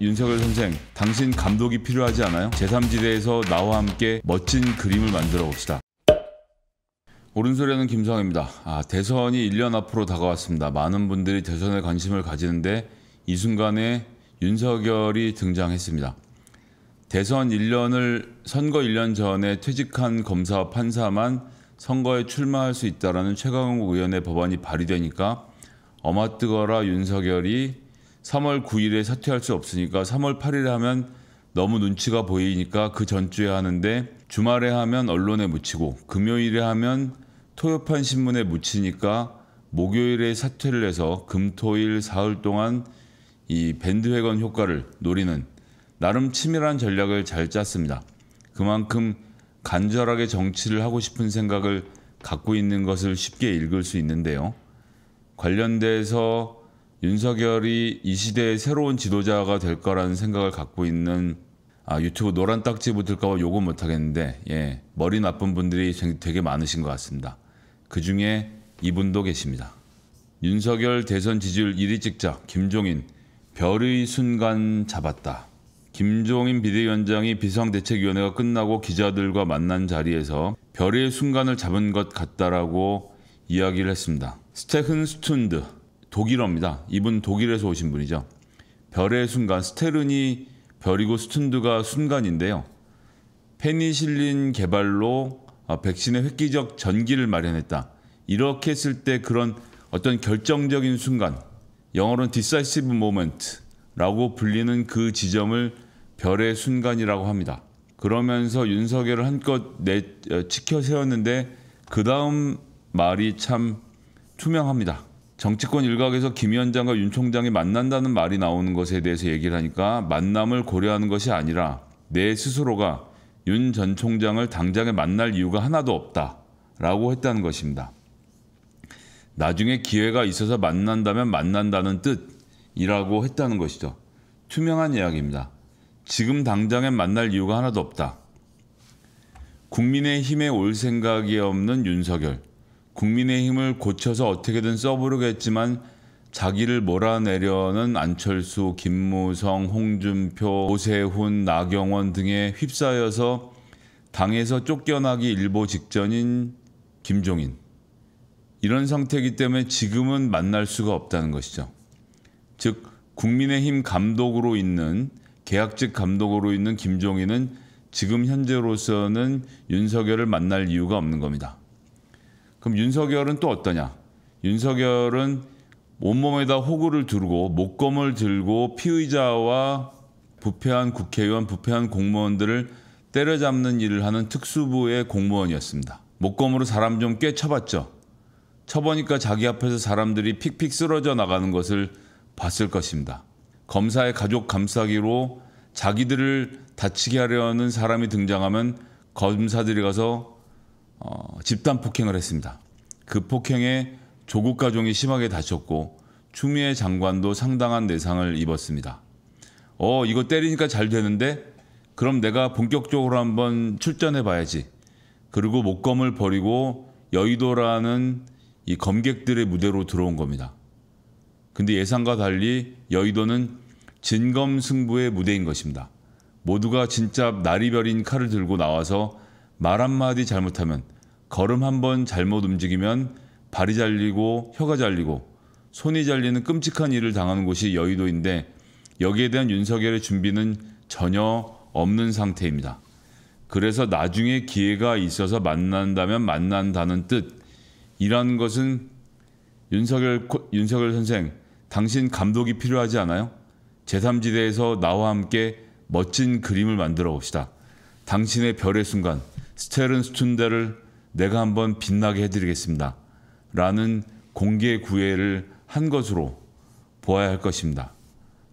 윤석열 선생, 당신 감독이 필요하지 않아요? 제3지대에서 나와 함께 멋진 그림을 만들어 봅시다. 오른손에는 김성입니다. 대선이 1년 앞으로 다가왔습니다. 많은 분들이 대선에 관심을 가지는데 이 순간에 윤석열이 등장했습니다. 대선 1년을 선거 1년 전에 퇴직한 검사와 판사만 선거에 출마할 수 있다라는 최강욱 의원의 법안이 발의되니까 어마뜨거라 윤석열이 3월 9일에 사퇴할 수 없으니까 3월 8일에 하면 너무 눈치가 보이니까 그 전주에 하는데 주말에 하면 언론에 묻히고 금요일에 하면 토요판 신문에 묻히니까 목요일에 사퇴를 해서 금토일 사흘 동안 이 밴드웨건 효과를 노리는 나름 치밀한 전략을 잘 짰습니다. 그만큼 간절하게 정치를 하고 싶은 생각을 갖고 있는 것을 쉽게 읽을 수 있는데요. 관련돼서 윤석열이 이 시대의 새로운 지도자가 될 거라는 생각을 갖고 있는 유튜브 노란 딱지 붙을까 봐 욕은 못하겠는데 머리 나쁜 분들이 되게 많으신 것 같습니다. 그 중에 이분도 계십니다. 윤석열 대선 지지율 1위 찍자 김종인 별의 순간 잡았다. 김종인 비대위원장이 비상대책위원회가 끝나고 기자들과 만난 자리에서 별의 순간을 잡은 것 같다라고 이야기를 했습니다. 스테픈 스툰드 독일어입니다. 이분 독일에서 오신 분이죠. 별의 순간, 스테른이 별이고 스툰드가 순간인데요. 페니실린 개발로 백신의 획기적 전기를 마련했다. 이렇게 했을 때 그런 어떤 결정적인 순간, 영어로는 decisive moment라고 불리는 그 지점을 별의 순간이라고 합니다. 그러면서 윤석열을 한껏 치켜 세웠는데 그 다음 말이 참 투명합니다. 정치권 일각에서 김 위원장과 윤 총장이 만난다는 말이 나오는 것에 대해서 얘기를 하니까 만남을 고려하는 것이 아니라 내 스스로가 윤 전 총장을 당장에 만날 이유가 하나도 없다라고 했다는 것입니다. 나중에 기회가 있어서 만난다면 만난다는 뜻이라고 했다는 것이죠. 투명한 이야기입니다. 지금 당장엔 만날 이유가 하나도 없다. 국민의힘에 올 생각이 없는 윤석열. 국민의힘을 고쳐서 어떻게든 써보려겠지만 자기를 몰아내려는 안철수, 김무성, 홍준표, 오세훈, 나경원 등에 휩싸여서 당에서 쫓겨나기 일보 직전인 김종인. 이런 상태이기 때문에 지금은 만날 수가 없다는 것이죠. 즉 국민의힘 감독으로 있는 계약직 감독으로 있는 김종인은 지금 현재로서는 윤석열을 만날 이유가 없는 겁니다. 그럼 윤석열은 또 어떠냐? 윤석열은 온몸에다 호구를 두르고 목검을 들고 피의자와 부패한 국회의원, 부패한 공무원들을 때려잡는 일을 하는 특수부의 공무원이었습니다. 목검으로 사람 좀 꽤 쳐봤죠. 쳐보니까 자기 앞에서 사람들이 픽픽 쓰러져 나가는 것을 봤을 것입니다. 검사의 가족 감싸기로 자기들을 다치게 하려는 사람이 등장하면 검사들이 가서 집단 폭행을 했습니다. 그 폭행에 조국 가족이 심하게 다쳤고 추미애 장관도 상당한 내상을 입었습니다. 이거 때리니까 잘 되는데 그럼 내가 본격적으로 한번 출전해 봐야지. 그리고 목검을 버리고 여의도라는 이 검객들의 무대로 들어온 겁니다. 근데 예상과 달리 여의도는 진검승부의 무대인 것입니다. 모두가 진짜 나리별인 칼을 들고 나와서 말 한마디 잘못하면 걸음 한번 잘못 움직이면 발이 잘리고 혀가 잘리고 손이 잘리는 끔찍한 일을 당하는 곳이 여의도인데 여기에 대한 윤석열의 준비는 전혀 없는 상태입니다. 그래서 나중에 기회가 있어서 만난다면 만난다는 뜻이라는 것은 윤석열 선생, 당신 감독이 필요하지 않아요? 제3지대에서 나와 함께 멋진 그림을 만들어 봅시다. 당신의 별의 순간, 스테른 스툰데를 내가 한번 빛나게 해드리겠습니다. 라는 공개 구애를 한 것으로 보아야 할 것입니다.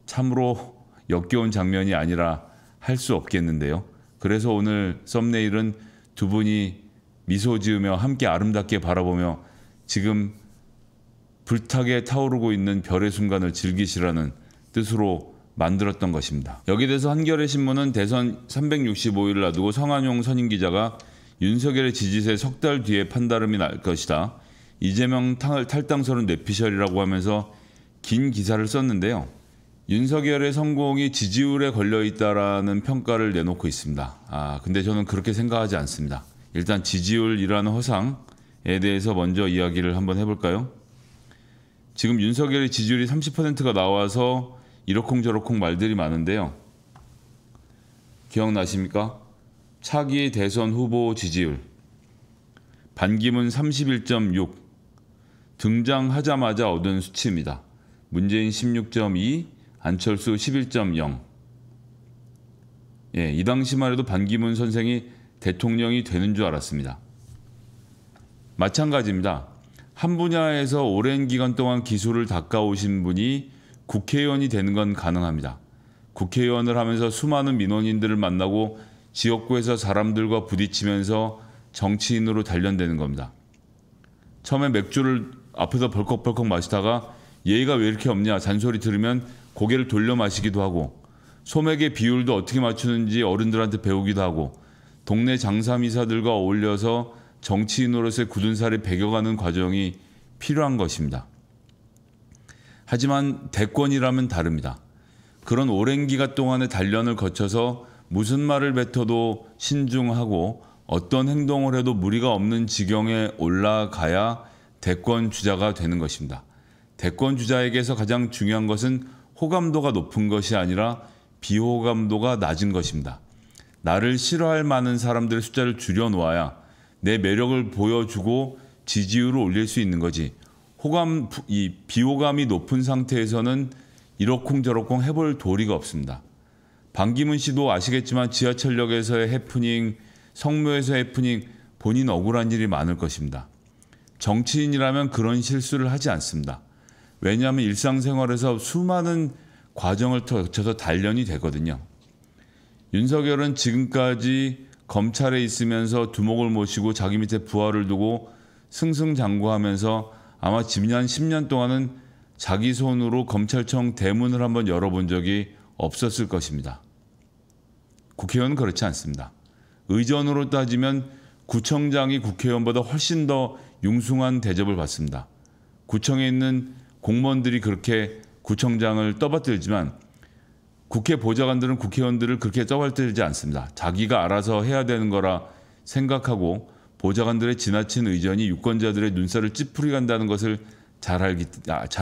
참으로 역겨운 장면이 아니라 할 수 없겠는데요. 그래서 오늘 썸네일은 두 분이 미소 지으며 함께 아름답게 바라보며 지금 불타게 타오르고 있는 별의 순간을 즐기시라는 뜻으로 만들었던 것입니다. 여기에 대해서 한겨레 신문은 대선 365일을 놔두고 성한용 선임기자가 윤석열의 지지세 석 달 뒤에 판다름이 날 것이다. 이재명 탈당설은 뇌피셜이라고 하면서 긴 기사를 썼는데요. 윤석열의 성공이 지지율에 걸려 있다라는 평가를 내놓고 있습니다. 근데 저는 그렇게 생각하지 않습니다. 일단 지지율이라는 허상에 대해서 먼저 이야기를 한번 해볼까요? 지금 윤석열의 지지율이 30%가 나와서 이러쿵저러쿵 말들이 많은데요. 기억나십니까? 차기 대선 후보 지지율 반기문 31.6 등장하자마자 얻은 수치입니다. 문재인 16.2, 안철수 11.0. 이 당시만 해도 반기문 선생이 대통령이 되는 줄 알았습니다. 마찬가지입니다. 한 분야에서 오랜 기간 동안 기술을 닦아오신 분이 국회의원이 되는 건 가능합니다. 국회의원을 하면서 수많은 민원인들을 만나고 지역구에서 사람들과 부딪히면서 정치인으로 단련되는 겁니다. 처음에 맥주를 앞에서 벌컥벌컥 마시다가 예의가 왜 이렇게 없냐 잔소리 들으면 고개를 돌려 마시기도 하고, 소맥의 비율도 어떻게 맞추는지 어른들한테 배우기도 하고, 동네 장사미사들과 어울려서 정치인으로서의 굳은 살이 배겨가는 과정이 필요한 것입니다. 하지만 대권이라면 다릅니다. 그런 오랜 기간 동안의 단련을 거쳐서 무슨 말을 뱉어도 신중하고 어떤 행동을 해도 무리가 없는 지경에 올라가야 대권 주자가 되는 것입니다. 대권 주자에게서 가장 중요한 것은 호감도가 높은 것이 아니라 비호감도가 낮은 것입니다. 나를 싫어할 많은 사람들의 숫자를 줄여놓아야 내 매력을 보여주고 지지율을 올릴 수 있는 거지. 비호감이 높은 상태에서는 이러쿵저러쿵 해볼 도리가 없습니다. 반기문 씨도 아시겠지만 지하철역에서의 해프닝, 성묘에서의 해프닝, 본인 억울한 일이 많을 것입니다. 정치인이라면 그런 실수를 하지 않습니다. 왜냐하면 일상생활에서 수많은 과정을 거쳐서 단련이 되거든요. 윤석열은 지금까지 검찰에 있으면서 두목을 모시고 자기 밑에 부하를 두고 승승장구하면서 아마 지난 10년 동안은 자기 손으로 검찰청 대문을 한번 열어본 적이 없었을 것입니다. 국회의원은 그렇지 않습니다. 의전으로 따지면 구청장이 국회의원보다 훨씬 더 융숭한 대접을 받습니다. 구청에 있는 공무원들이 그렇게 구청장을 떠받들지만 국회 보좌관들은 국회의원들을 그렇게 떠받들지 않습니다. 자기가 알아서 해야 되는 거라 생각하고 보좌관들의 지나친 의전이 유권자들의 눈살을 찌푸리 간다는 것을 잘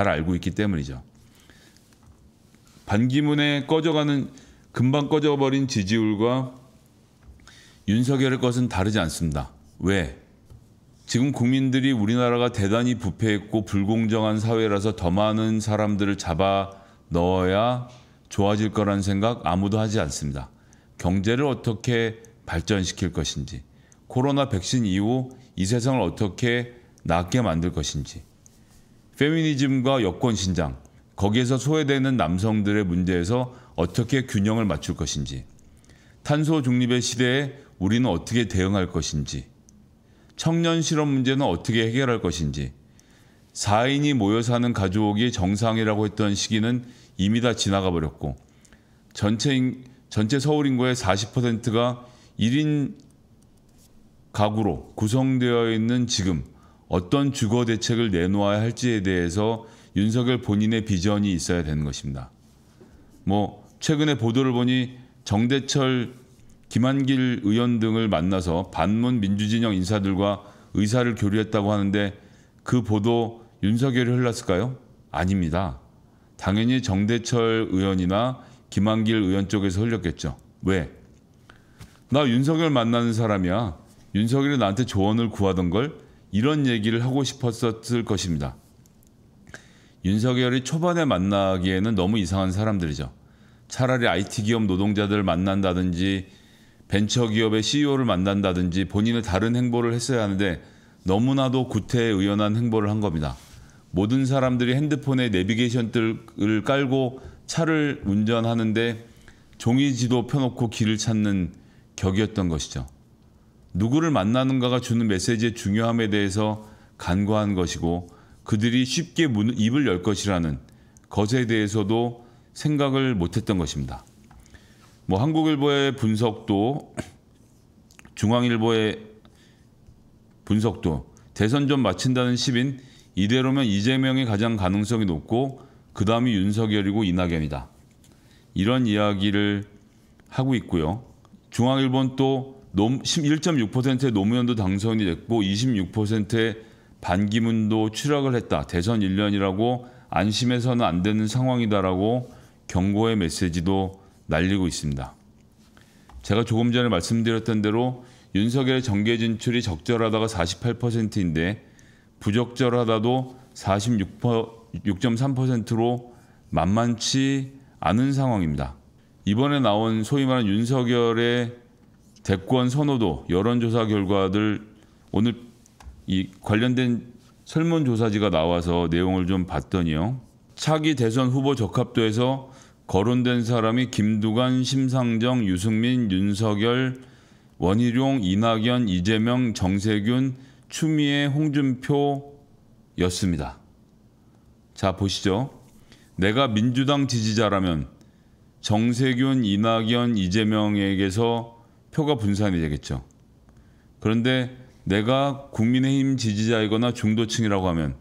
알고 있기 때문이죠. 반기문의 금방 꺼져버린 지지율과 윤석열의 것은 다르지 않습니다. 왜? 지금 국민들이 우리나라가 대단히 부패했고 불공정한 사회라서 더 많은 사람들을 잡아 넣어야 좋아질 거라는 생각 아무도 하지 않습니다. 경제를 어떻게 발전시킬 것인지, 코로나 백신 이후 이 세상을 어떻게 낫게 만들 것인지, 페미니즘과 여권 신장, 거기에서 소외되는 남성들의 문제에서 어떻게 균형을 맞출 것인지, 탄소 중립의 시대에 우리는 어떻게 대응할 것인지, 청년 실업 문제는 어떻게 해결할 것인지, 4인이 모여 사는 가족이 정상이라고 했던 시기는 이미 다 지나가 버렸고, 전체 서울 인구의 40%가 1인 가구로 구성되어 있는 지금 어떤 주거 대책을 내놓아야 할지에 대해서 윤석열 본인의 비전이 있어야 되는 것입니다. 최근에 보도를 보니 정대철, 김한길 의원 등을 만나서 반문 민주진영 인사들과 의사를 교류했다고 하는데 그 보도 윤석열이 흘렀을까요? 아닙니다. 당연히 정대철 의원이나 김한길 의원 쪽에서 흘렸겠죠. 왜? 나 윤석열 만나는 사람이야. 윤석열이 나한테 조언을 구하던 걸 이런 얘기를 하고 싶었을 것입니다. 윤석열이 초반에 만나기에는 너무 이상한 사람들이죠. 차라리 IT 기업 노동자들을 만난다든지 벤처기업의 CEO를 만난다든지 본인의 다른 행보를 했어야 하는데 너무나도 구태의연한 행보를 한 겁니다. 모든 사람들이 핸드폰에 내비게이션들을 깔고 차를 운전하는데 종이지도 펴놓고 길을 찾는 격이었던 것이죠. 누구를 만나는가가 주는 메시지의 중요함에 대해서 간과한 것이고 그들이 쉽게 입을 열 것이라는 것에 대해서도 생각을 못했던 것입니다. 한국일보의 분석도 중앙일보의 분석도 대선 좀 마친다는 시민 이대로면 이재명이 가장 가능성이 높고 그 다음이 윤석열이고 이낙연이다. 이런 이야기를 하고 있고요. 중앙일보는 또 1.6%의 노무현도 당선이 됐고 26%의 반기문도 추락을 했다. 대선 1년이라고 안심해서는 안 되는 상황이다라고 경고의 메시지도 날리고 있습니다. 제가 조금 전에 말씀드렸던 대로 윤석열의 정계 진출이 적절하다가 48%인데 부적절하다도 46.3%로 만만치 않은 상황입니다. 이번에 나온 소위 말하는 윤석열의 대권 선호도 여론조사 결과들 오늘 이 관련된 설문조사지가 나와서 내용을 좀 봤더니요. 차기 대선 후보 적합도에서 거론된 사람이 김두관, 심상정, 유승민, 윤석열, 원희룡, 이낙연, 이재명, 정세균, 추미애, 홍준표였습니다. 자, 보시죠. 내가 민주당 지지자라면 정세균, 이낙연, 이재명에게서 표가 분산이 되겠죠. 그런데 내가 국민의힘 지지자이거나 중도층이라고 하면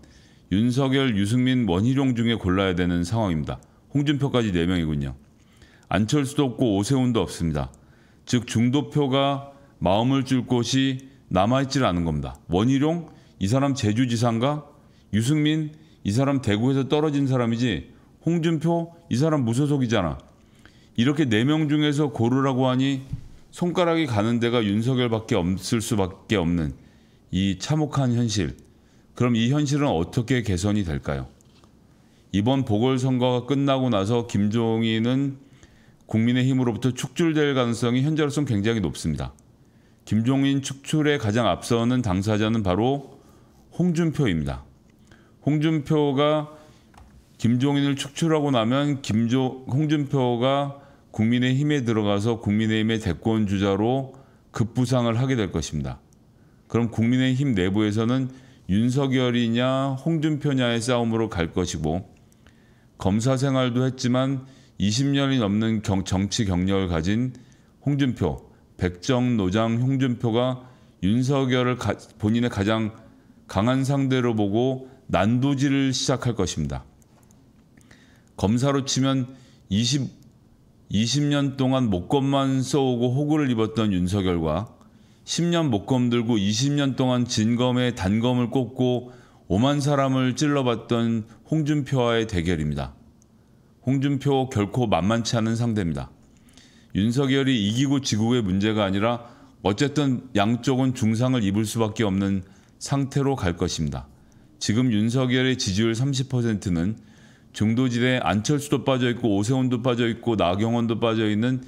윤석열, 유승민, 원희룡 중에 골라야 되는 상황입니다. 홍준표까지 4명이군요. 안철수도 없고 오세훈도 없습니다. 즉 중도표가 마음을 줄 곳이 남아있질 않은 겁니다. 원희룡? 이 사람 제주지사인가? 유승민? 이 사람 대구에서 떨어진 사람이지. 홍준표? 이 사람 무소속이잖아. 이렇게 4명 중에서 고르라고 하니 손가락이 가는 데가 윤석열밖에 없을 수밖에 없는 이 참혹한 현실. 그럼 이 현실은 어떻게 개선이 될까요? 이번 보궐선거가 끝나고 나서 김종인은 국민의힘으로부터 축출될 가능성이 현재로서는 굉장히 높습니다. 김종인 축출에 가장 앞서는 당사자는 바로 홍준표입니다. 홍준표가 김종인을 축출하고 나면 홍준표가 국민의힘에 들어가서 국민의힘의 대권 주자로 급부상을 하게 될 것입니다. 그럼 국민의힘 내부에서는 윤석열이냐 홍준표냐의 싸움으로 갈 것이고 검사 생활도 했지만 20년이 넘는 정치 경력을 가진 홍준표, 백정노장 홍준표가 윤석열을 본인의 가장 강한 상대로 보고 난도질을 시작할 것입니다. 검사로 치면 20년 동안 목검만 써오고 호구를 입었던 윤석열과 10년 목검 들고 20년 동안 진검에 단검을 꽂고 5만 사람을 찔러봤던 홍준표와의 대결입니다. 홍준표 결코 만만치 않은 상대입니다. 윤석열이 이기고 지고의 문제가 아니라 어쨌든 양쪽은 중상을 입을 수밖에 없는 상태로 갈 것입니다. 지금 윤석열의 지지율 30%는 중도지대에 안철수도 빠져있고 오세훈도 빠져있고 나경원도 빠져있는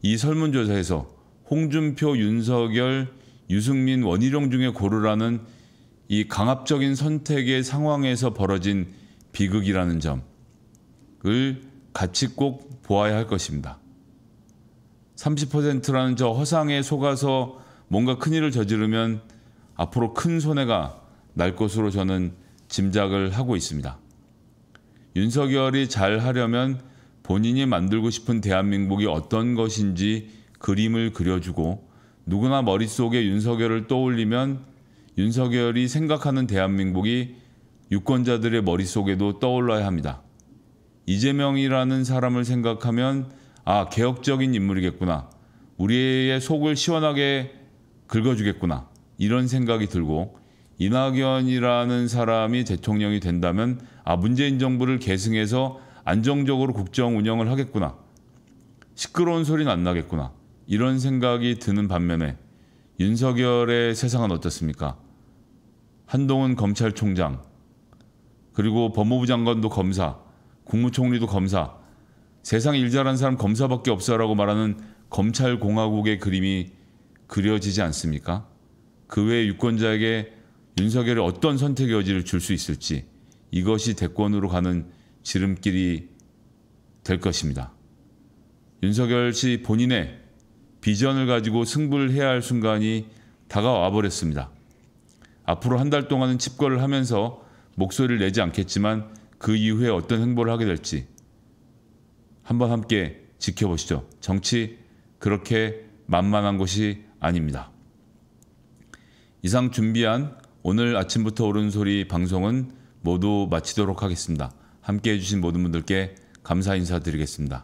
이 설문조사에서 홍준표, 윤석열, 유승민, 원희룡 중에 고르라는 이 강압적인 선택의 상황에서 벌어진 비극이라는 점을 같이 꼭 보아야 할 것입니다. 30%라는 저 허상에 속아서 뭔가 큰일을 저지르면 앞으로 큰 손해가 날 것으로 저는 짐작을 하고 있습니다. 윤석열이 잘 하려면 본인이 만들고 싶은 대한민국이 어떤 것인지 그림을 그려주고 누구나 머릿속에 윤석열을 떠올리면 윤석열이 생각하는 대한민국이 유권자들의 머릿속에도 떠올라야 합니다. 이재명이라는 사람을 생각하면 아, 개혁적인 인물이겠구나. 우리의 속을 시원하게 긁어주겠구나. 이런 생각이 들고 이낙연이라는 사람이 대통령이 된다면 아, 문재인 정부를 계승해서 안정적으로 국정 운영을 하겠구나. 시끄러운 소리는 안 나겠구나. 이런 생각이 드는 반면에 윤석열의 세상은 어떻습니까? 한동훈 검찰총장, 그리고 법무부 장관도 검사, 국무총리도 검사, 세상 일 잘하는 사람 검사밖에 없어라고 말하는 검찰공화국의 그림이 그려지지 않습니까? 그 외 유권자에게 윤석열이 어떤 선택의 여지를 줄 수 있을지 이것이 대권으로 가는 지름길이 될 것입니다. 윤석열 씨 본인의 비전을 가지고 승부를 해야 할 순간이 다가와 버렸습니다. 앞으로 한 달 동안은 칩거를 하면서 목소리를 내지 않겠지만 그 이후에 어떤 행보를 하게 될지 한번 함께 지켜보시죠. 정치 그렇게 만만한 것이 아닙니다. 이상 준비한 오늘 아침부터 옳은 소리 방송은 모두 마치도록 하겠습니다. 함께 해주신 모든 분들께 감사 인사드리겠습니다.